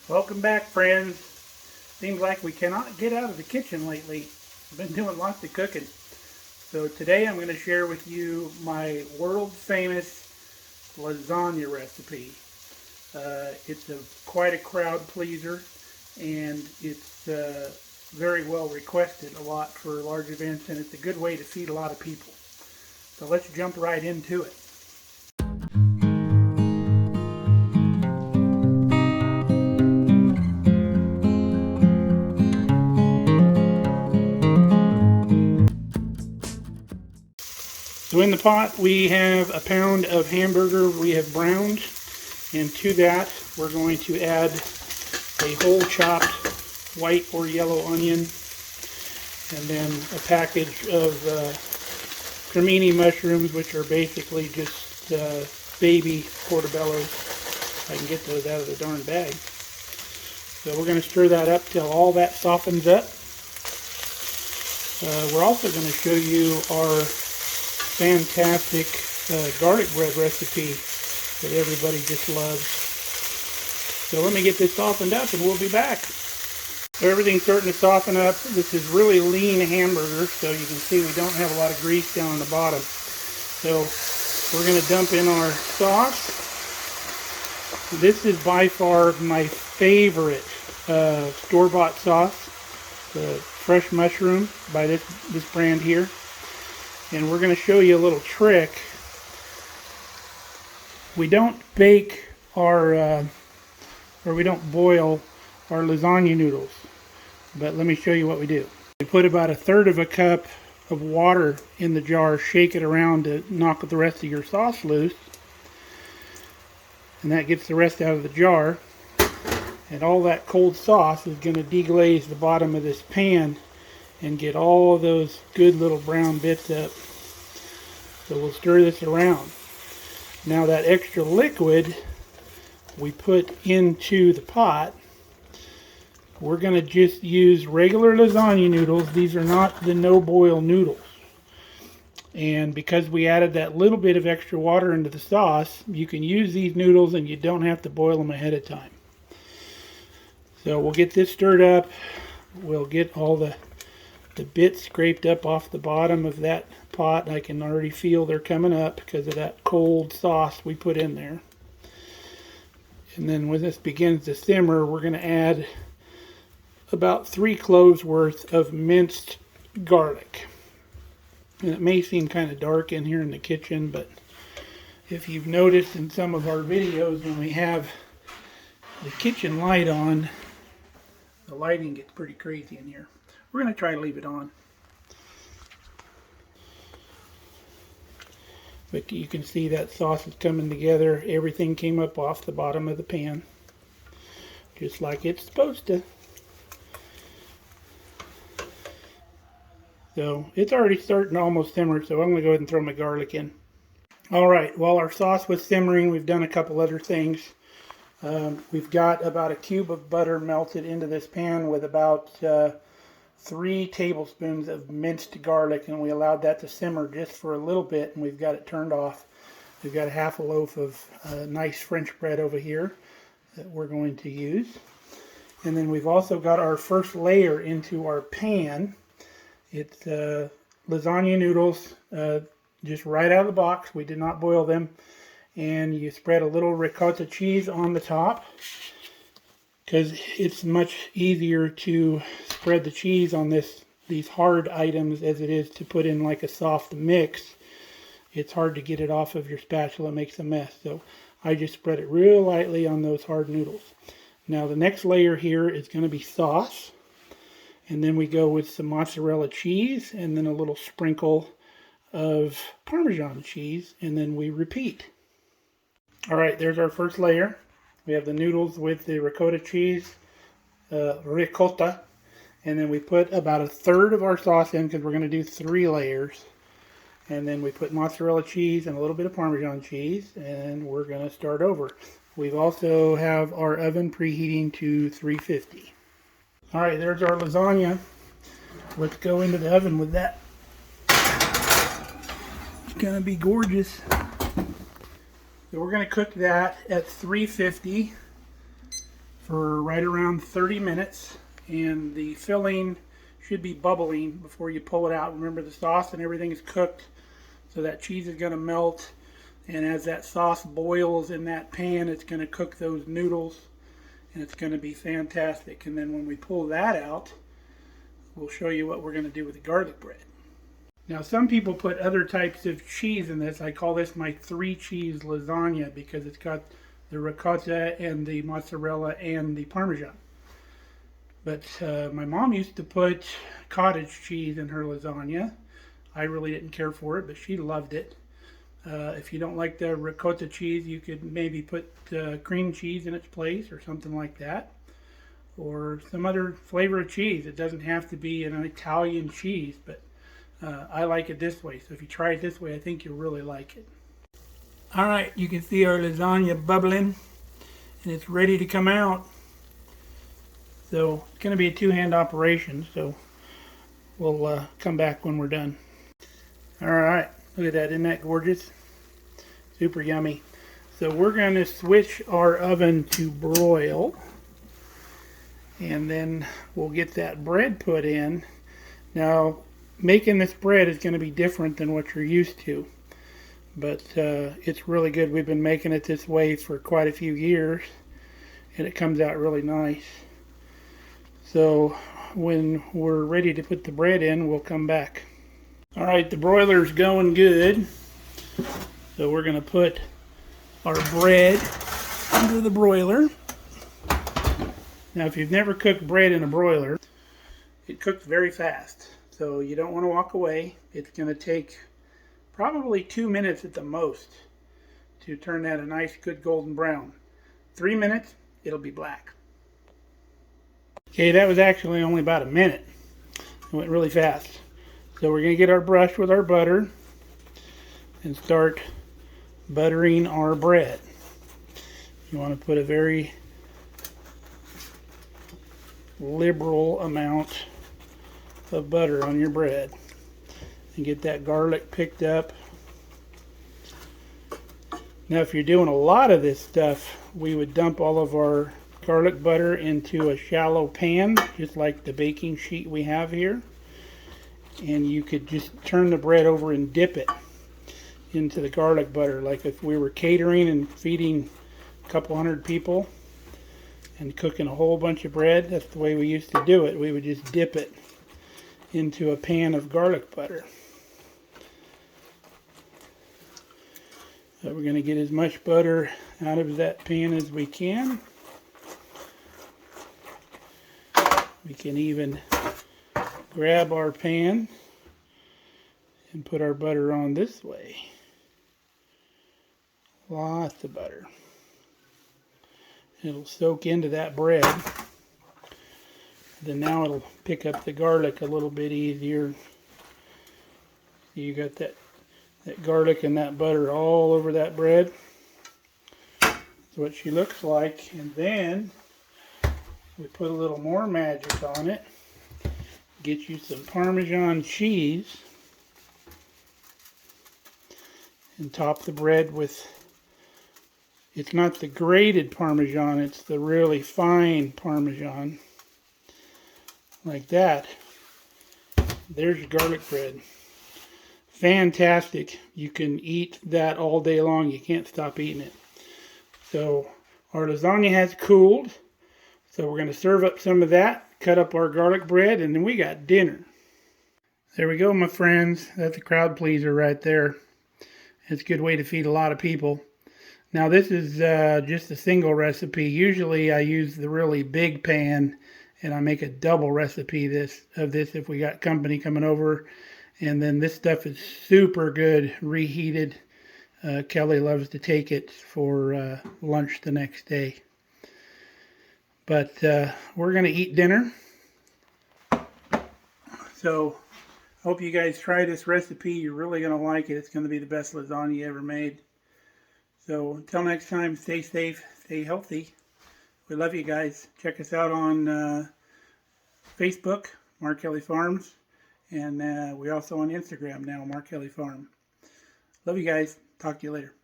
Welcome back, friends. Seems like we cannot get out of the kitchen lately. I've been doing lots of cooking. So today I'm going to share with you my world famous lasagna recipe. It's quite a crowd pleaser, and it's very well requested a lot for large events, and it's a good way to feed a lot of people. So let's jump right into it. So in the pot we have a pound of hamburger we have browned, and to that we're going to add a whole chopped white or yellow onion, and then a package of cremini mushrooms, which are basically just baby portobellos. I can get those out of the darn bag. So we're going to stir that up till all that softens up. We're also going to show you our fantastic garlic bread recipe that everybody just loves. So let me get this softened up and we'll be back. So everything's starting to soften up. This is really lean hamburger, so you can see we don't have a lot of grease down on the bottom. So we're going to dump in our sauce. This is by far my favorite store-bought sauce, the fresh mushroom by this brand here. And we're going to show you a little trick. We don't bake our, or we don't boil our lasagna noodles. But let me show you what we do. We put about 1/3 of a cup of water in the jar, shake it around to knock the rest of your sauce loose. And that gets the rest out of the jar. And all that cold sauce is going to deglaze the bottom of this pan and get all of those good little brown bits up. So we'll stir this around. Now that extra liquid we put into the pot, we're going to just use regular lasagna noodles. These are not the no-boil noodles. And because we added that little bit of extra water into the sauce, you can use these noodles and you don't have to boil them ahead of time. So we'll get this stirred up. We'll get all the bits scraped up off the bottom of that pot. I can already feel they're coming up because of that cold sauce we put in there. And then when this begins to simmer, we're going to add about 3 cloves worth of minced garlic. And it may seem kind of dark in here in the kitchen, but if you've noticed in some of our videos, when we have the kitchen light on, the lighting gets pretty crazy in here. We're going to try to leave it on. But you can see that sauce is coming together. Everything came up off the bottom of the pan, just like it's supposed to. So it's already starting to almost simmer, so I'm going to go ahead and throw my garlic in. Alright, while our sauce was simmering, we've done a couple other things. We've got about a cube of butter melted into this pan with about 3 tablespoons of minced garlic, and we allowed that to simmer just for a little bit, and we've got it turned off. We've got a half a loaf of nice French bread over here that we're going to use. And then we've also got our first layer into our pan. It's lasagna noodles, just right out of the box. We did not boil them. And you spread a little ricotta cheese on the top, because it's much easier to spread the cheese on these hard items as it is to put in like a soft mix. It's hard to get it off of your spatula. It makes a mess. So I just spread it real lightly on those hard noodles. Now the next layer here is going to be sauce. And then we go with some mozzarella cheese and then a little sprinkle of Parmesan cheese, and then we repeat. Alright, there's our first layer. We have the noodles with the ricotta cheese, ricotta, and then we put about 1/3 of our sauce in because we're going to do 3 layers. And then we put mozzarella cheese and a little bit of Parmesan cheese, and we're going to start over. We've also have our oven preheating to 350. Alright, there's our lasagna. Let's go into the oven with that. It's going to be gorgeous. So we're going to cook that at 350 for right around 30 minutes. And the filling should be bubbling before you pull it out. Remember, the sauce and everything is cooked, so that cheese is going to melt. And as that sauce boils in that pan, it's going to cook those noodles, and it's going to be fantastic. And then when we pull that out, we'll show you what we're going to do with the garlic bread. Now, some people put other types of cheese in this. I call this my 3-cheese lasagna because it's got the ricotta and the mozzarella and the Parmesan. But my mom used to put cottage cheese in her lasagna. I really didn't care for it, but she loved it. If you don't like the ricotta cheese, you could maybe put cream cheese in its place or something like that. Or some other flavor of cheese. It doesn't have to be an Italian cheese, but I like it this way. So if you try it this way, I think you'll really like it. Alright, you can see our lasagna bubbling, and it's ready to come out. So it's going to be a 2-hand operation, so we'll come back when we're done. Alright, look at that. Isn't that gorgeous? Super yummy. So we're going to switch our oven to broil, and then we'll get that bread put in. Now, making this bread is going to be different than what you're used to, but it's really good. We've been making it this way for quite a few years, and it comes out really nice. So when we're ready to put the bread in, we'll come back. Alright, the broiler's going good. So we're going to put our bread under the broiler. Now, if you've never cooked bread in a broiler, it cooks very fast. So you don't want to walk away. It's going to take probably 2 minutes at the most to turn that a nice, good golden brown. 3 minutes, it'll be black. Okay, that was actually only about a minute. It went really fast. So we're going to get our brush with our butter and start buttering our bread. You want to put a very liberal amount of butter on your bread and get that garlic picked up. Now, if you're doing a lot of this stuff, we would dump all of our garlic butter into a shallow pan, just like the baking sheet we have here, and you could just turn the bread over and dip it into the garlic butter, like if we were catering and feeding a couple hundred people and cooking a whole bunch of bread. That's the way we used to do it. We would just dip it into a pan of garlic butter. So we're going to get as much butter out of that pan as we can. We can even grab our pan and put our butter on this way. Lots of butter. It'll soak into that bread. Then now it'll pick up the garlic a little bit easier. You got that garlic and that butter all over that bread. That's what she looks like. And then we put a little more magic on it. Get you some Parmesan cheese. And top the bread with, it's not the grated Parmesan, it's the really fine Parmesan. Like that. There's your garlic bread. Fantastic. You can eat that all day long. You can't stop eating it. So our lasagna has cooled. So we're going to serve up some of that, cut up our garlic bread, and then we got dinner. There we go, my friends. That's a crowd pleaser right there. It's a good way to feed a lot of people. Now this is just a single recipe. Usually I use the really big pan, and I make a double recipe of this if we got company coming over. And then this stuff is super good, reheated. Kelly loves to take it for lunch the next day. But we're going to eat dinner. So hope you guys try this recipe. You're really going to like it. It's going to be the best lasagna you ever made. So until next time, stay safe, stay healthy. We love you guys. Check us out on Facebook, Mark Kelly Farms. And we're also on Instagram now, Mark Kelly Farm. Love you guys. Talk to you later.